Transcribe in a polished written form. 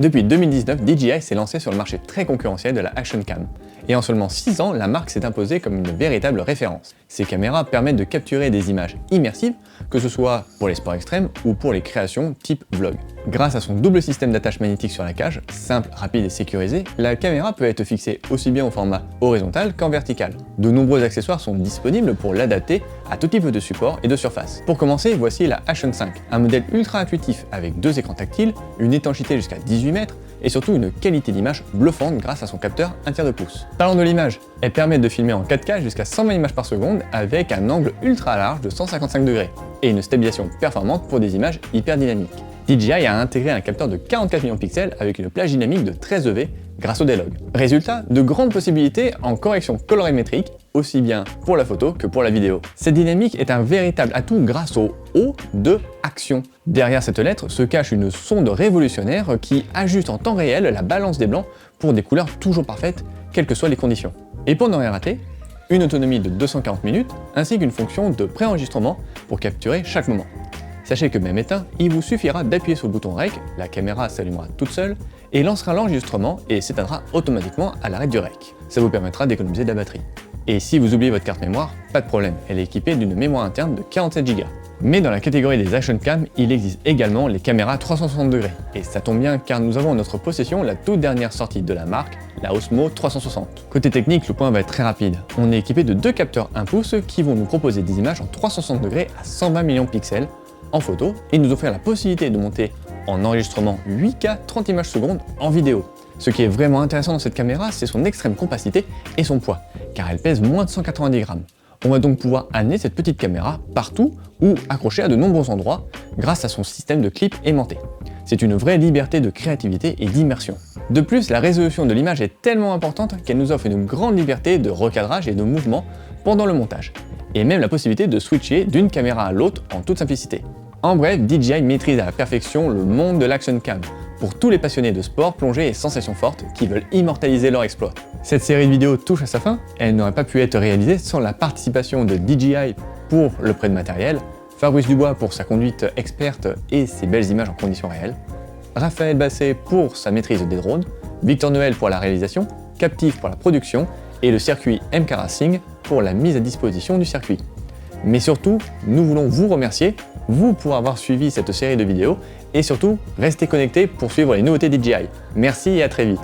Depuis 2019, DJI s'est lancé sur le marché très concurrentiel de la Action Cam. Et en seulement 6 ans, la marque s'est imposée comme une véritable référence. Ces caméras permettent de capturer des images immersives, que ce soit pour les sports extrêmes ou pour les créations type vlog. Grâce à son double système d'attache magnétique sur la cage, simple, rapide et sécurisé, la caméra peut être fixée aussi bien au format horizontal qu'en vertical. De nombreux accessoires sont disponibles pour l'adapter à tout type de support et de surface. Pour commencer, voici la Action 5, un modèle ultra intuitif avec 2 écrans tactiles, une étanchéité jusqu'à 18 mètres et surtout une qualité d'image bluffante grâce à son capteur 1/3 de pouce. Parlons de l'image, elle permet de filmer en 4K jusqu'à 120 images par seconde avec un angle ultra large de 155 degrés et une stabilisation performante pour des images hyper dynamiques. DJI a intégré un capteur de 44 millions de pixels avec une plage dynamique de 13 EV grâce au D-Log. Résultat, de grandes possibilités en correction colorimétrique, aussi bien pour la photo que pour la vidéo. Cette dynamique est un véritable atout grâce au O de action. Derrière cette lettre se cache une sonde révolutionnaire qui ajuste en temps réel la balance des blancs pour des couleurs toujours parfaites, quelles que soient les conditions. Et pour ne rien rater, une autonomie de 240 minutes ainsi qu'une fonction de préenregistrement pour capturer chaque moment. Sachez que même éteint, il vous suffira d'appuyer sur le bouton REC, la caméra s'allumera toute seule et lancera l'enregistrement et s'éteindra automatiquement à l'arrêt du REC. Ça vous permettra d'économiser de la batterie. Et si vous oubliez votre carte mémoire, pas de problème, elle est équipée d'une mémoire interne de 47 Go. Mais dans la catégorie des Action Cam, il existe également les caméras 360 degrés. Et ça tombe bien car nous avons en notre possession la toute dernière sortie de la marque, la Osmo 360. Côté technique, le point va être très rapide. On est équipé de 2 capteurs 1 pouce qui vont nous proposer des images en 360 degrés à 120 millions de pixels en photo et nous offrir la possibilité de monter en enregistrement 8K 30 images secondes en vidéo. Ce qui est vraiment intéressant dans cette caméra, c'est son extrême compacité et son poids, car elle pèse moins de 190 grammes. On va donc pouvoir amener cette petite caméra partout ou accrocher à de nombreux endroits grâce à son système de clip aimanté. C'est une vraie liberté de créativité et d'immersion. De plus, la résolution de l'image est tellement importante qu'elle nous offre une grande liberté de recadrage et de mouvement pendant le montage, et même la possibilité de switcher d'une caméra à l'autre en toute simplicité. En bref, DJI maîtrise à la perfection le monde de l'Action Cam, pour tous les passionnés de sport, plongée et sensations fortes qui veulent immortaliser leur exploit. Cette série de vidéos touche à sa fin, elle n'aurait pas pu être réalisée sans la participation de DJI pour le prêt de matériel, Fabrice Dubois pour sa conduite experte et ses belles images en conditions réelles, Raphaël Basset pour sa maîtrise des drones, Victor Noël pour la réalisation, Captif pour la production et le circuit MK Racing pour la mise à disposition du circuit. Mais surtout, nous voulons vous remercier, vous pour avoir suivi cette série de vidéos et surtout, restez connectés pour suivre les nouveautés DJI. Merci et à très vite.